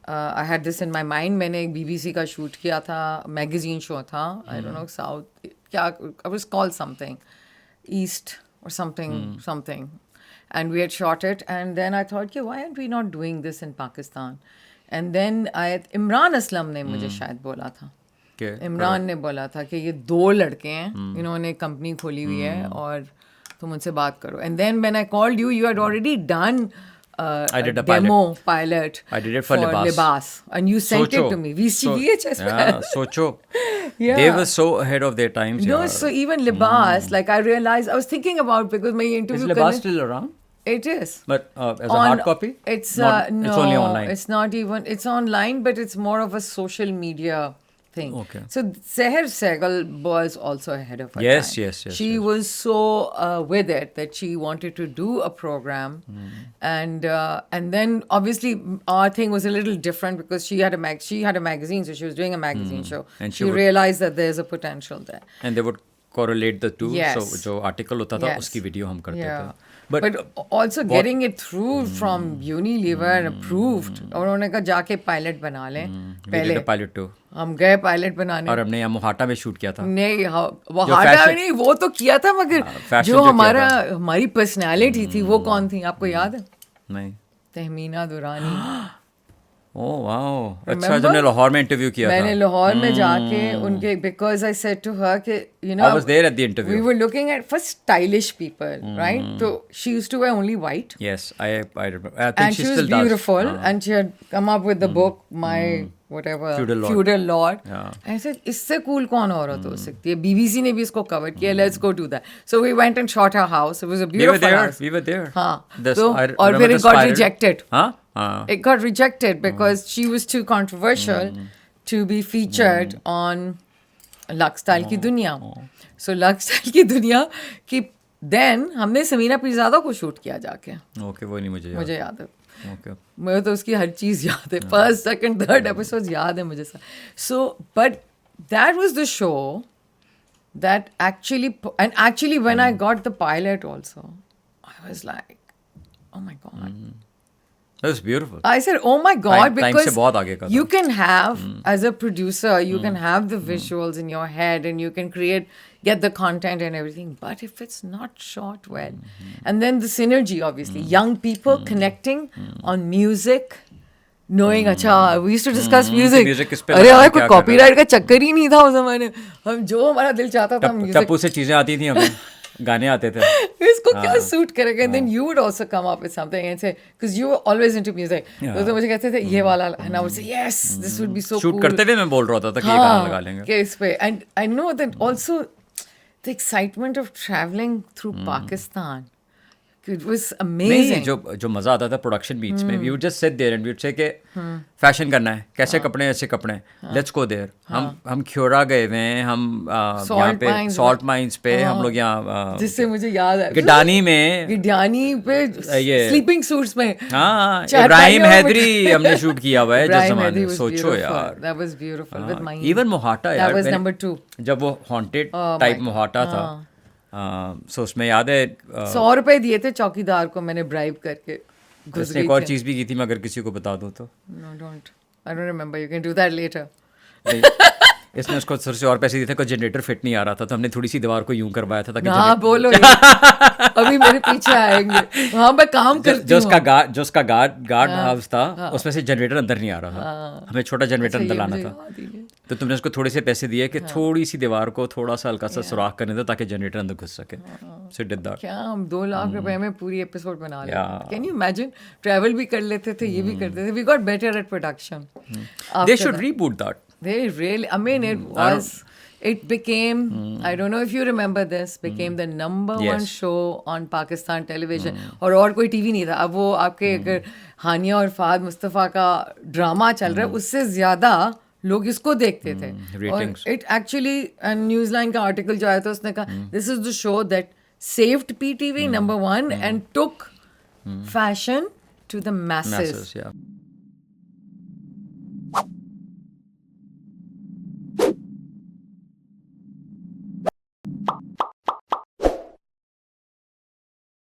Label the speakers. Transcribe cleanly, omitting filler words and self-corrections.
Speaker 1: I had this in my mind. मैंने एक BBC का शूट किया था, मैगजीन शो था, I don't know, South, क्या, I was called something, East or something. And we had shot it, and then I thought, कि why aren't we not doing this in Pakistan? And then Imran Aslam ने मुझे शायद बोला था, इमरान ने बोला था कि ये 2 लड़के हैं, इन्होंने कंपनी खोली हुई है और तुम उनसे बात करो. And then when I called you, you had already done
Speaker 2: I did a
Speaker 1: demo pilot.
Speaker 2: I did it for Libas.
Speaker 1: And you sent it to me. VHS.
Speaker 2: Yeah, Socho. Yeah. They were so ahead of their times.
Speaker 1: No, so even Libas, like I realized, I was thinking about, because my interview...
Speaker 2: Is Libas still around?
Speaker 1: It is.
Speaker 2: But as a hard copy?
Speaker 1: It's
Speaker 2: no,
Speaker 1: it's
Speaker 2: only online.
Speaker 1: It's not even, it's online, but it's more of a social media thing.
Speaker 2: Okay.
Speaker 1: So Seher Sehgal was also ahead of her
Speaker 2: yes,
Speaker 1: time.
Speaker 2: Yes.
Speaker 1: She was so with it that she wanted to do a program, and then obviously our thing was a little different because she had a magazine, so she was doing a magazine show, and she realized that there's a potential there.
Speaker 2: And they would correlate the two.
Speaker 1: Yes.
Speaker 2: So जो article होता था उसकी video हम करते थे.
Speaker 1: But also getting it through from Unilever approved, और उन्होंने कहा जाके पायलट बना लें.
Speaker 2: पहले पायलट टू
Speaker 1: हम गए पायलट बनाने,
Speaker 2: और हमने यहाँ मोहाटा में शूट किया था.
Speaker 1: नहीं, मोहाटा नहीं, वो तो किया था, मगर जो हमारी पर्सनालिटी थी वो कौन थी, आपको याद है?
Speaker 2: नहीं.
Speaker 1: तहमीना दुरानी.
Speaker 2: ओह वाओ, अच्छा. जब मैं लाहौर में इंटरव्यू किया था,
Speaker 1: मैंने लाहौर में जाके उनके, because I said to her कि you know,
Speaker 2: I was there at the interview.
Speaker 1: We were looking at for stylish people, right? So she used to wear only white.
Speaker 2: Yes, I remember. I think
Speaker 1: and she was beautiful, and she had come up with the book, My whatever Feudal Lord. And I said, इससे cool कौन औरत हो सकती है? BBC ने भी इसको cover किया. Let's go do that. So we went and shot her house. It was a beautiful house.
Speaker 2: We were there.
Speaker 1: हाँ. So और फिर it got rejected.
Speaker 2: हाँ.
Speaker 1: It got rejected because she was too controversial to be featured on Luxstyle की दुनिया. So Luxstyle की दुनिया की then हमने समीना पीरज़ादा को शूट किया जाके.
Speaker 2: Okay, वो नहीं मुझे याद
Speaker 1: है. Okay. मुझे तो उसकी हर चीज़ याद है. First, second, third episodes याद है मुझे सब. So, but that was the show that actually when I got the pilot also, I was like, oh my God.
Speaker 2: That was beautiful.
Speaker 1: I said, oh my God, because
Speaker 2: you
Speaker 1: can have, as a producer, you can have the visuals in your head and you can get the content and everything. But if it's not shot well, and then the synergy, obviously, young people connecting on music, knowing, अच्छा, we used to discuss music. अरे यार कोई copyright का चक्कर ही नहीं था उस ज़माने. हम जो हमारा दिल चाहता था music.
Speaker 2: टप्पू से चीज़ें आती थी हमें. गाने आते थे.
Speaker 1: इसको क्या सूट करेगा? And then you would also come up with something and say, because you were always into music. तो मुझे कहते थे ये वाला, and I would say yes, this would be so cool.
Speaker 2: Shoot करते हुए मैं बोल रहा था कि ये गाना लगा लेंगे.
Speaker 1: के इस पे. And I know that also the excitement of traveling through Pakistan. It was amazing.
Speaker 2: नहीं, जो मजा आता था प्रोडक्शन बीट्स में, we would just sit there and we would say कि फैशन करना है, कैसे कपड़े ऐसे कपड़े, let's go there. हम ख्योरा गए हुए हैं, हम यहाँ पे सॉल्ट माइंस पे, हम लोग यहाँ,
Speaker 1: जिससे मुझे याद है,
Speaker 2: गिडानी पे
Speaker 1: स्लीपिंग सूट्स में,
Speaker 2: हाँ, इब्राहिम हैदरी हमने शूट किया हुआ है जिस जमाने. सोचो यार,
Speaker 1: that was beautiful with my
Speaker 2: even मोहाटा यार,
Speaker 1: that was number 2
Speaker 2: जब वो हॉन्टेड टाइप मोहाटा था. सो उसमें याद है
Speaker 1: 100 रुपए दिए थे चौकीदार को मैंने ब्राइब करके.
Speaker 2: उसने एक और चीज़ भी की थी, मैं अगर किसी को बता दूँ तो.
Speaker 1: No, don't. I don't remember. You can do that later.
Speaker 2: इसने उसको थोड़े से और पैसे दिए थे, कोई जनरेटर फिट नहीं आ रहा था, तो हमने थोड़ी सी दीवार को यूं करवाया था ताकि
Speaker 1: हाँ बोलो अभी मेरे पीछे आएंगे. हाँ मैं काम करती हूँ.
Speaker 2: जो उसका गार्ड हाउस था, उसमें से जनरेटर अंदर नहीं आ रहा था. हमें छोटा जनरेटर अंदर लाना था, तो तुमने उसको थोड़े से पैसे दिए कि थोड़ी सी दीवार को थोड़ा सा हल्का सा सुराख करने दो ताकि जनरेटर अंदर घुस सके. So did that.
Speaker 1: क्या हम 2 लाख रुपए में पूरी एपिसोड बना लेते. Can you imagine? ट्रैवल भी कर लेते थे, ये भी करते थे. We got better at production.
Speaker 2: They should reboot that.
Speaker 1: They really, I mean, it became, I don't know if you remember this, became the number 1 show on Pakistan television. और कोई टीवी नहीं था. अब वो आपके अगर हानिया और फहद मुस्तफ़ा का ड्रामा चल रहा है, उससे ज़्यादा लोग इसको देखते थे. और इट एक्चुअली, न्यूज़लैंड का आर्टिकल जो आया था उसने कहा, this is the show that saved PTV number 1 and took fashion to the masses.